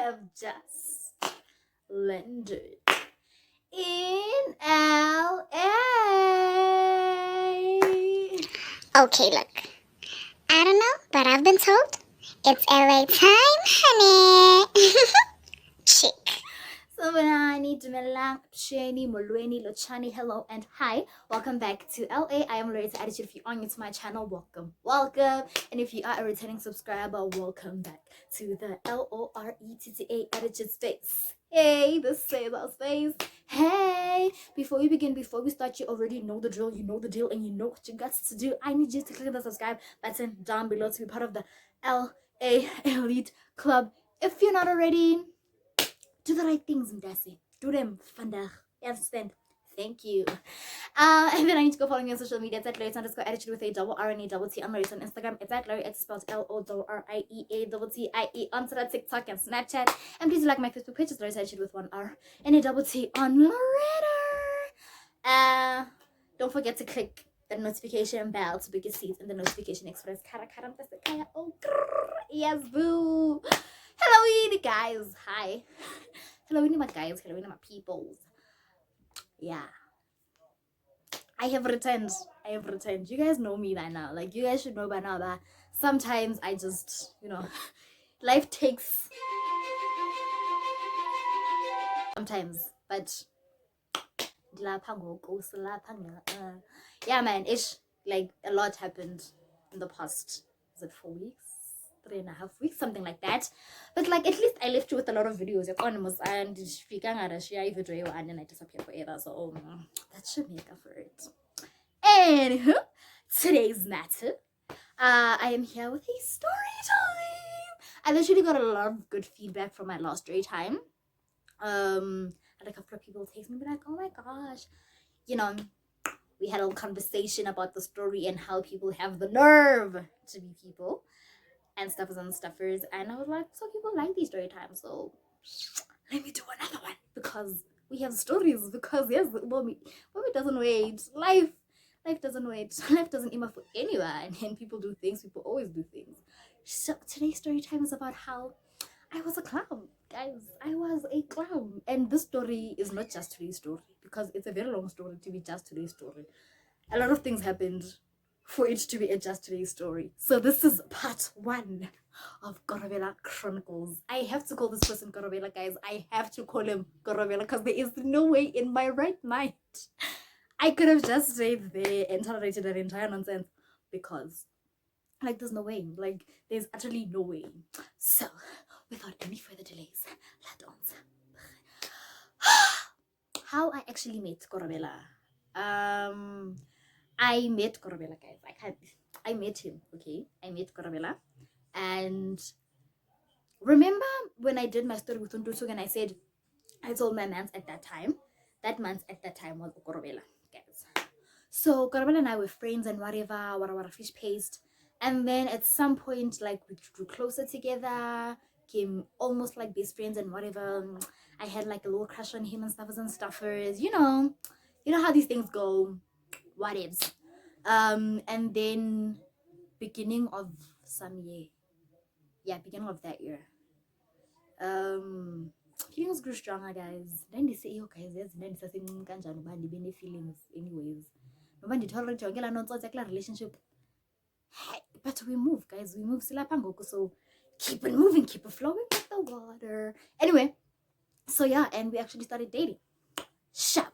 have just landed in LA. Okay, look. I don't know, but I've been told it's LA time, honey. Chick. So Benani, Dumelang, Shani, Molweni, Lochani, hello and hi. Welcome back to LA. I am Loretta Attitude. If you're on to my channel, welcome. And if you are a returning subscriber, welcome back to the LORETTA Attitude Space. Hey, this is our space. Hey, before we begin, before we start, you already know the drill, you know the deal, and you know what you got to do. I need you to click the subscribe button down below to be part of the LA Elite Club. If you're not already, do the right things, Ndasi. Do them. Vandaag. You understand? Thank you. And then I need to go follow me on social media. It's at Loretta_attitude with a double R and a double T. I'm Loretta on Instagram. It's at Loretta. It's spelled LORIEA_TIE on TikTok and Snapchat. And please like my Facebook page. It's Loretta Attitude with one R and a double T on Loretta. Don't forget to click the notification bell to book your seats in the notification express. Oh, yes, boo. Hello, guys. Hi. Hello, my guys. Hello, my peoples. Yeah. I have returned. You guys know me by now. Like, you guys should know by now that sometimes I just, life takes sometimes, but yeah, man, like a lot happened in the past, is it 4 weeks, 3.5 weeks, something like that. But like, at least I left you with a lot of videos and and I disappear forever, so that should make up for it. Anywho, today's matter, I am here with a story time. I literally got a lot of good feedback from my last story time. And a couple of people text me, be like, oh my gosh, we had a conversation about the story and how people have the nerve to be people and stuffers and stuffers, and I was like, so people like these story times, so let me do another one because we have stories. Because yes, mommy doesn't wait. Life doesn't wait. Life doesn't aim for anyone, and people do things. People always do things. So today's story time is about how I was a clown, guys. I was a clown, and this story is not just today's story because it's a very long story to be just today's story. A lot of things happened for it to be a just today's story. So this is part 1 of KOROBELA Chronicles. I have to call this person KOROBELA, guys. I have to call him KOROBELA because there is no way in my right mind I could have just stayed there and tolerated that entire nonsense, because like there's no way. Like there's utterly no way. So without any further delays, let us how I actually met KOROBELA. I met KOROBELA, guys. I met him, okay? I met KOROBELA. And remember when I did my story with Untusuk and I said, I told my mans at that time, that man's at that time was KOROBELA, guys. So KOROBELA and I were friends and whatever fish paste. And then at some point, like, we drew closer together, came almost like best friends and whatever. I had like a little crush on him and stuffers. You know how these things go. What ifs. And then beginning of some year, beginning of that year, feelings grew stronger, guys. Then they say, yo guys, yes, then it's a feelings anyways. Nobody told you a relationship. But we move, guys. We move silapangoko. So keep it moving, keep it flowing with the water. Anyway, so yeah, and we actually started dating. Sharp.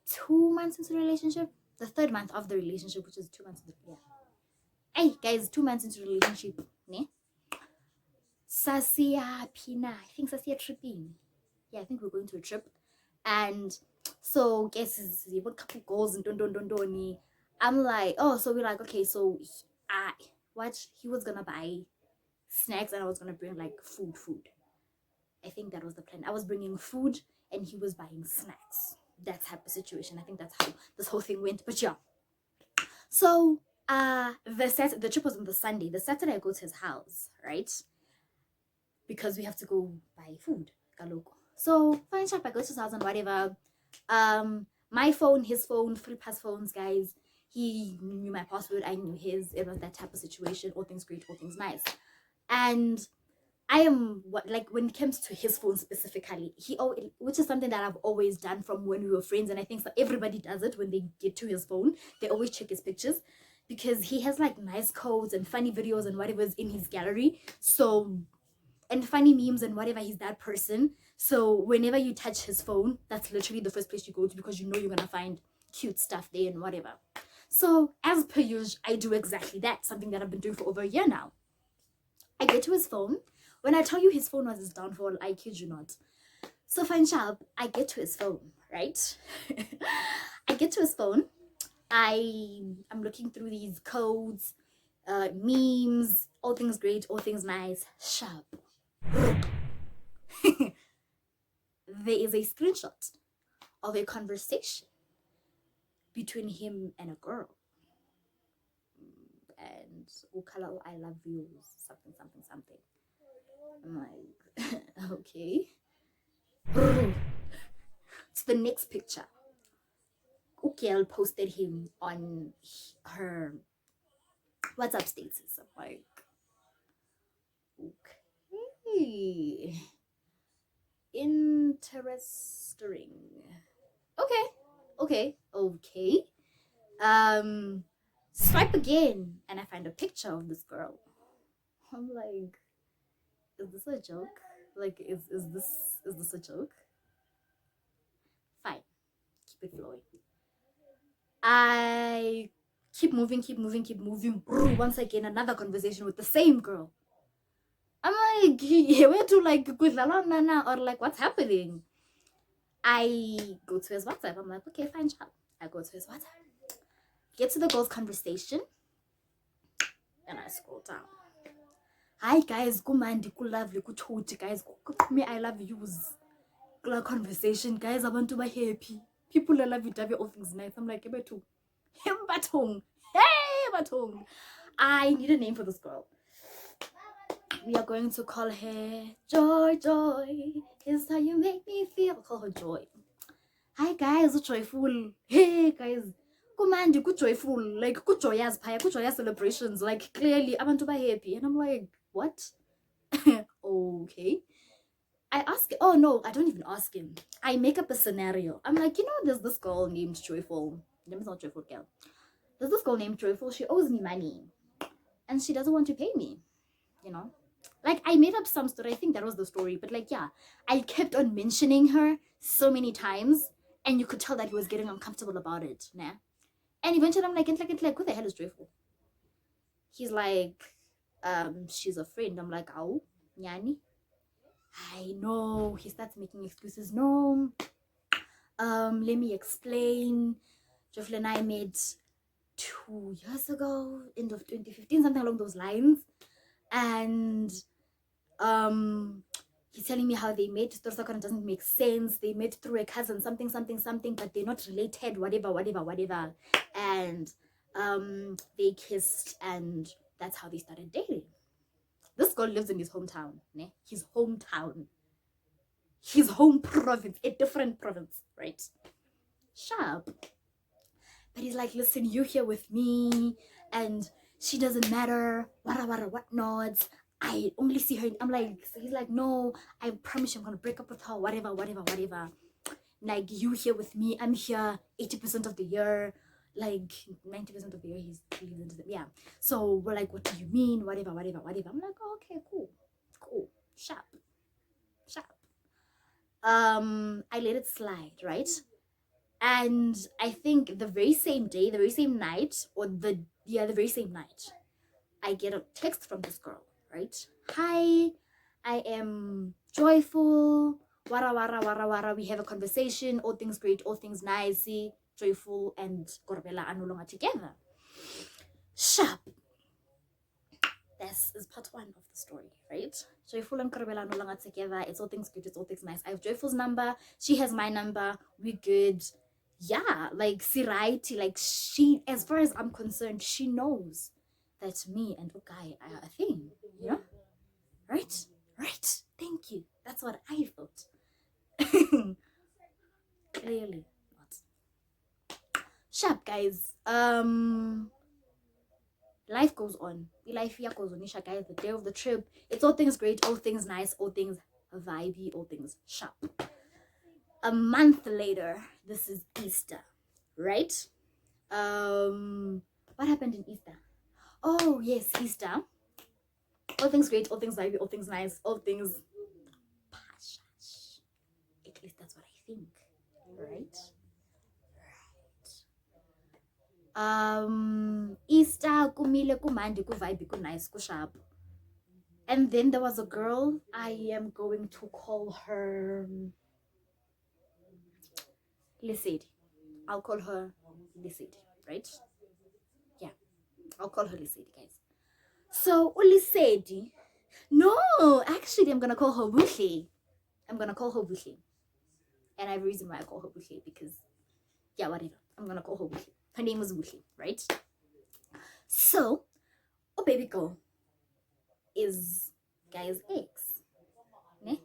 2 months into the relationship, the 3rd month of the relationship, which is 2 months into Hey guys, 2 months into the relationship, ne? Sasia Pina. I think Sasia tripping. Yeah, I think we're going to a trip. And so guess what couple goals and don't. I'm like, oh, so we're like, okay, so he was gonna buy snacks and I was gonna bring like food. I think that was the plan. I was bringing food and he was buying snacks. That type of situation. I think that's how this whole thing went. But yeah. So the trip was on the Sunday. The Saturday I go to his house, right? Because we have to go buy food. So fine shop, I go to his house and whatever. My phone, his phone, free pass phones, guys. He knew my password, I knew his. It was that type of situation. All things great, all things nice. And I am like when it comes to his phone specifically, which is something that I've always done from when we were friends, and I think that everybody does it when they get to his phone. They always check his pictures because he has like nice quotes and funny videos and whatever's in his gallery. So, and funny memes and whatever. He's that person. So whenever you touch his phone, that's literally the first place you go to because you know you're gonna find cute stuff there and whatever. So as per usual, I do exactly that. Something that I've been doing for over a year now. I get to his phone. When I tell you his phone was his downfall, I kid you not. So fine sharp, I get to his phone, right? I get to his phone. I'm looking through these codes, memes, all things great, all things nice. Sharp. There is a screenshot of a conversation between him and a girl. And Ukala, I love you, something, something, something. I'm like, okay. So the next picture, Ukiel posted him on her WhatsApp status. I'm like, okay, interesting. Okay. Swipe again, and I find a picture of this girl. I'm like, is this a joke? Like, is this a joke? Fine, keep it flowing. I keep moving. Once again, another conversation with the same girl. I'm like, where to like Nana or like what's happening? I go to his WhatsApp. I'm like, okay, fine, child. I go to his WhatsApp. Get to the girl's conversation, and I scroll down. Hi guys, go man, go lovely, go choti guys, me I love yous. Conversation, guys, I want to be happy. People I love you, have all things nice. I'm like, hey, Batong. I need a name for this girl. We are going to call her Joy. Is how you make me feel. Call her Joy. Hi guys, joyful. Hey guys, Kumandi, good joyful. Like good joyous pie, good joyous celebrations. Like clearly, I want to be happy, and I'm like, what? Okay. I ask. Oh no, I don't even ask him. I make up a scenario. I'm like, there's this girl named Joyful. Name's not Joyful girl. There's this girl named Joyful. She owes me money, and she doesn't want to pay me. Like I made up some story. I think that was the story. But like, yeah, I kept on mentioning her so many times, and you could tell that he was getting uncomfortable about it. Nah. And eventually, I'm like, who the hell is Joyful? He's like, she's a friend. I'm like, oh, nyani. I know. He starts making excuses. No. Let me explain. Joyful and I met 2 years ago, end of 2015, something along those lines. And he's telling me how they met. Storsakana doesn't make sense. They met through a cousin, something, but they're not related, whatever. And they kissed, and that's how they started dating. This girl lives in his hometown, ne? His hometown. His home province, a different province, right? Sharp. But he's like, listen, you're here with me, and she doesn't matter, whatnots. I only see her. I'm like, so he's like, no, I promise you I'm gonna break up with her, whatever. Like, you here with me, I'm here 80% of the year, like 90% of the year he leaves into the, yeah. So we're like, what do you mean? Whatever. I'm like, oh, okay, cool. Sharp. I let it slide, right? And I think the very same day, the very same night, I get a text from this girl, right? Hi, I am Joyful. Wara. We have a conversation. All things great, all things nice. Joyful and KOROBELA are no longer together. Sharp. This is part 1 of the story, right? Joyful and KOROBELA are no longer together. It's all things good, it's all things nice. I have Joyful's number. She has my number. We're good. Yeah, like, Siraiti, like, she, as far as I'm concerned, she knows that me and Ukai are a thing, Right? Thank you. That's what I thought. Clearly not. Sharp, guys. Life life goes on. Life goes on, guys. The day of the trip. It's all things great, all things nice, all things vibey, all things sharp. A month later, this is Easter, right? What happened in Easter? Oh yes, Easter. All things great, all things vibey, all things nice, all things pashash. At least that's what I think, right? Easter kumile kumandi kuvibe nice kusharp. And then there was a girl. I am going to call her Lisady. I'll call her Lisady, right? Yeah, I'll call her Lisady, guys. So Lisady, no, actually I'm gonna call her Buhle. I'm gonna call her Buhle. And I have a reason why I call her Buhle, because yeah, whatever. I'm gonna call her Buhle. Her name was Buhle, right? So, oh baby girl is guys ex. Ne?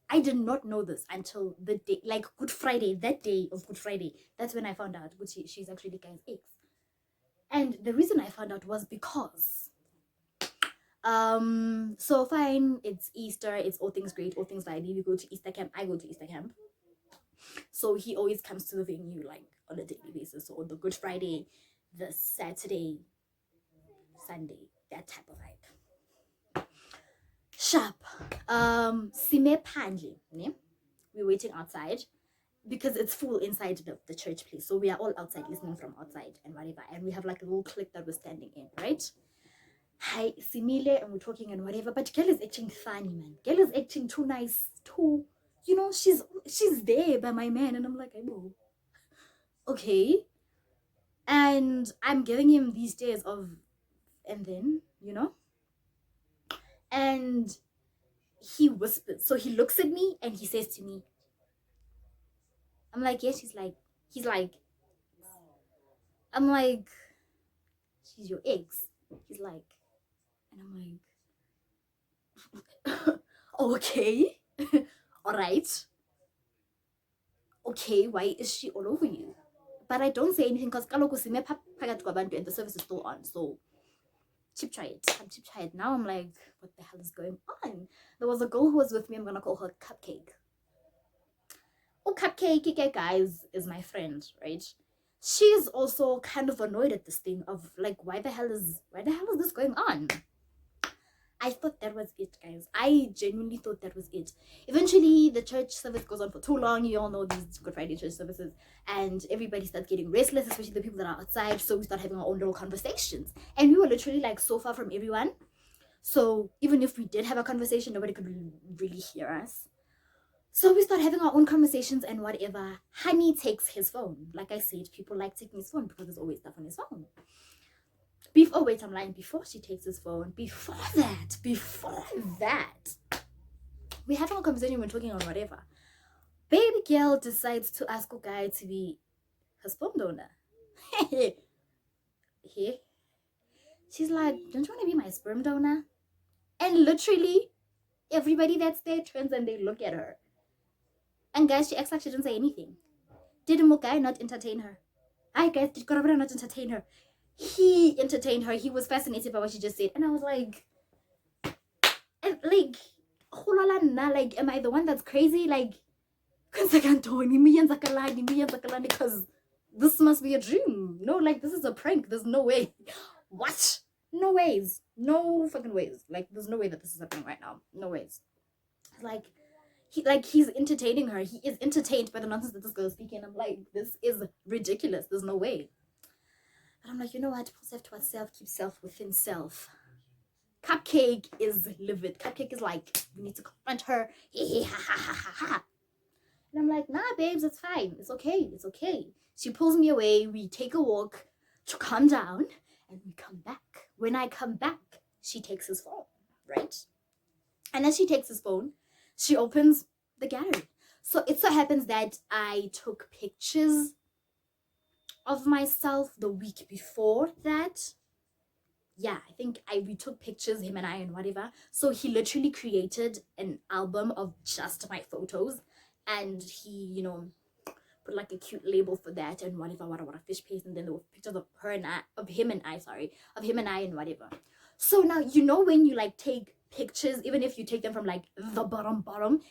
I did not know this until the day, like Good Friday, that day of Good Friday. That's when I found out she's actually guys ex. And the reason I found out was because so fine, it's Easter, it's all things great, all things vibey. We go to Easter camp. I go to Easter camp. So he always comes to the venue like on a daily basis. So on the Good Friday, the Saturday, Sunday, that type of vibe. Sharp. Sime pandli, ne? We're waiting outside because it's full inside the church place. So we are all outside listening from outside and whatever. And we have like a little clique that we're standing in, right? Hi, Simile, and we're talking and whatever. But girl is acting funny, man. Girl is acting too nice, too, you know, she's there by my man. And I'm like, oh, okay. And I'm giving him these days of, and then, you know, and he whispers. So he looks at me and he says to me, I'm like, yes. He's like, I'm like, she's your ex. He's like, and I'm like, okay, all right. Okay, why is she all over you? But I don't say anything because and the service is still on. So cheap try it. I'm cheap try it. Now I'm like, what the hell is going on? There was a girl who was with me. I'm gonna call her Cupcake. Oh, Cupcake, guys, is my friend, right? She's also kind of annoyed at this thing of like, why the hell is this going on? I thought that was it, guys. I genuinely thought that was it. Eventually, the church service goes on for too long. You all know these Good Friday church services. And everybody starts getting restless, especially the people that are outside. So we start having our own little conversations. And we were literally like so far from everyone. So even if we did have a conversation, nobody could really hear us. So we start having our own conversations and whatever. Honey takes his phone. Like I said, people like taking his phone because there's always stuff on his phone. I'm lying. Before she takes his phone, before that, we're having a conversation, we're talking on whatever. Baby girl decides to ask a guy to be her sperm donor. Here. She's like, don't you want to be my sperm donor? And literally, everybody that's there turns and they look at her. And guys, she acts like she didn't say anything. Did Mukai not entertain her? Hi guys, did KOROBELA not entertain her? He entertained her. He was fascinated by what she just said. And I was like, am I the one that's crazy? Like, because this must be a dream. No, like, this is a prank. There's no way. What? No ways. No fucking ways. Like, there's no way that this is happening right now. No ways. He's entertaining her. He is entertained by the nonsense that this girl is speaking. I'm like, this is ridiculous. There's no way. But I'm like, you know what? Pull self towards self, keep self within self. Cupcake is livid. Cupcake is like, we need to confront her. And I'm like, nah, babes, it's fine. It's okay. It's okay. She pulls me away. We take a walk to calm down, and we come back. When I come back, she takes his phone, right? And as she takes his phone, she opens the gallery. So it so happens that I took pictures of myself the week before that. Yeah, I think we took pictures, him and I, and whatever. So he literally created an album of just my photos, and he, put like a cute label for that and whatever fish paste, and then there were pictures of her and I, of him and I and whatever. So now you know when you like take pictures, even if you take them from like the bottom,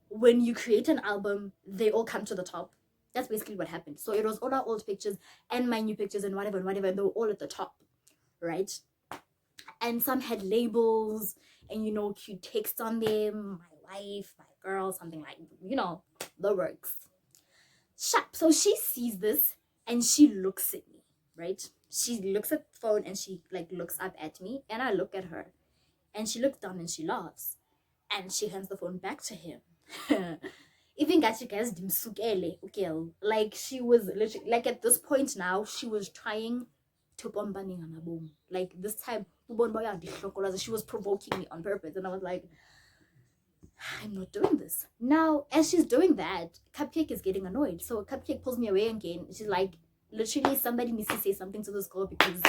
when you create an album, they all come to the top. That's basically what happened. So it was all our old pictures and my new pictures and whatever, and they were all at the top, right? And some had labels and cute text on them, my wife, my girl, something like, the works. Sharp. So she sees this and she looks at me, right? She looks at the phone and she like looks up at me, and I look at her and she looks down and she laughs and she hands the phone back to him. Even got you guys dimsukele, okay, like she was literally like at this point now she was trying to bombaning on a boom. Like this time she was provoking me on purpose, and I was like, I'm not doing this. Now as she's doing that, Cupcake is getting annoyed, so Cupcake pulls me away again. She's like, literally somebody needs to say something to this girl, because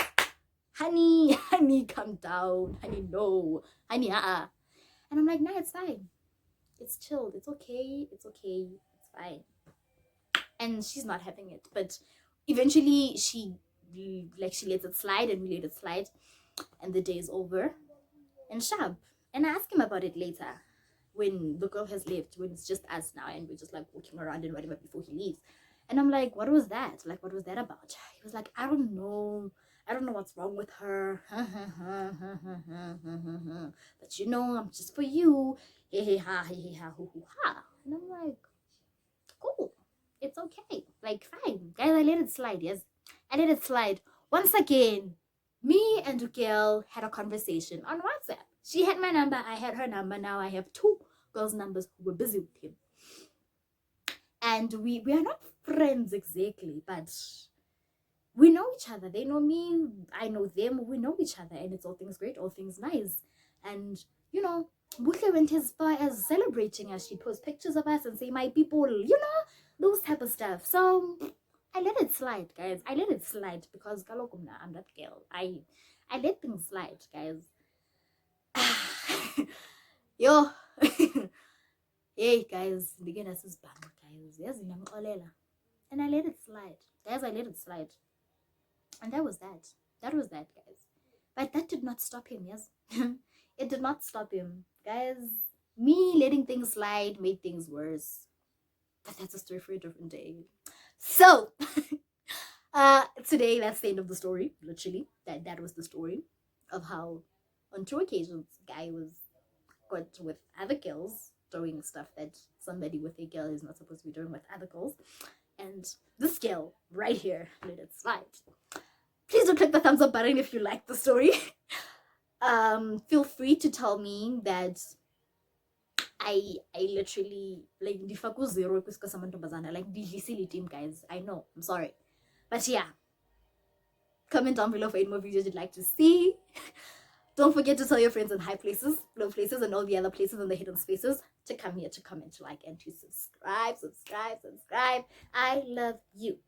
honey, calm down, honey, no, honey, and I'm like, nah, it's fine, it's chilled, it's okay, it's fine. And she's not having it, but eventually she lets it slide, and we let it slide, and the day is over and sharp. And I ask him about it later when the girl has left, when it's just us now and we're just like walking around and whatever before he leaves. And I'm like, what was that? Like, what was that about? He was like, I don't know what's wrong with her. But I'm just for you. Hey, hey, ha, hey, hey, ha, hoo, hoo, ha. And I'm like, cool. It's okay. Like, fine. Guys, I let it slide, yes. I let it slide. Once again, me and the girl had a conversation on WhatsApp. She had my number, I had her number. Now I have two girls' numbers who were busy with him. And we are not friends exactly, but we know each other. They know me, I know them, we know each other, and it's all things great, all things nice. And Buhle went as far as celebrating us. She posts pictures of us and say, my people, those type of stuff. So I let it slide, guys. I let it slide because I'm that girl. I let things slide, guys. Yo. Hey guys, beginners is bang, guys. Yes, and I let it slide. Guys, I let it slide. And that was that. That was that, guys. But that did not stop him, yes? It did not stop him. Guys, me letting things slide made things worse. But that's a story for a different day. So, today, that's the end of the story. Literally, that was the story of how on 2 occasions, guy was caught with other girls doing stuff that somebody with a girl is not supposed to be doing with other girls. And this girl right here let it slide. Please do click the thumbs up button if you like the story. Feel free to tell me that I literally like difaku zero like the team, guys. I know, I'm sorry, but yeah, comment down below for any more videos you'd like to see. Don't forget to tell your friends in high places, low places, and all the other places in the hidden spaces to come here, to comment, to like, and to subscribe. I love you.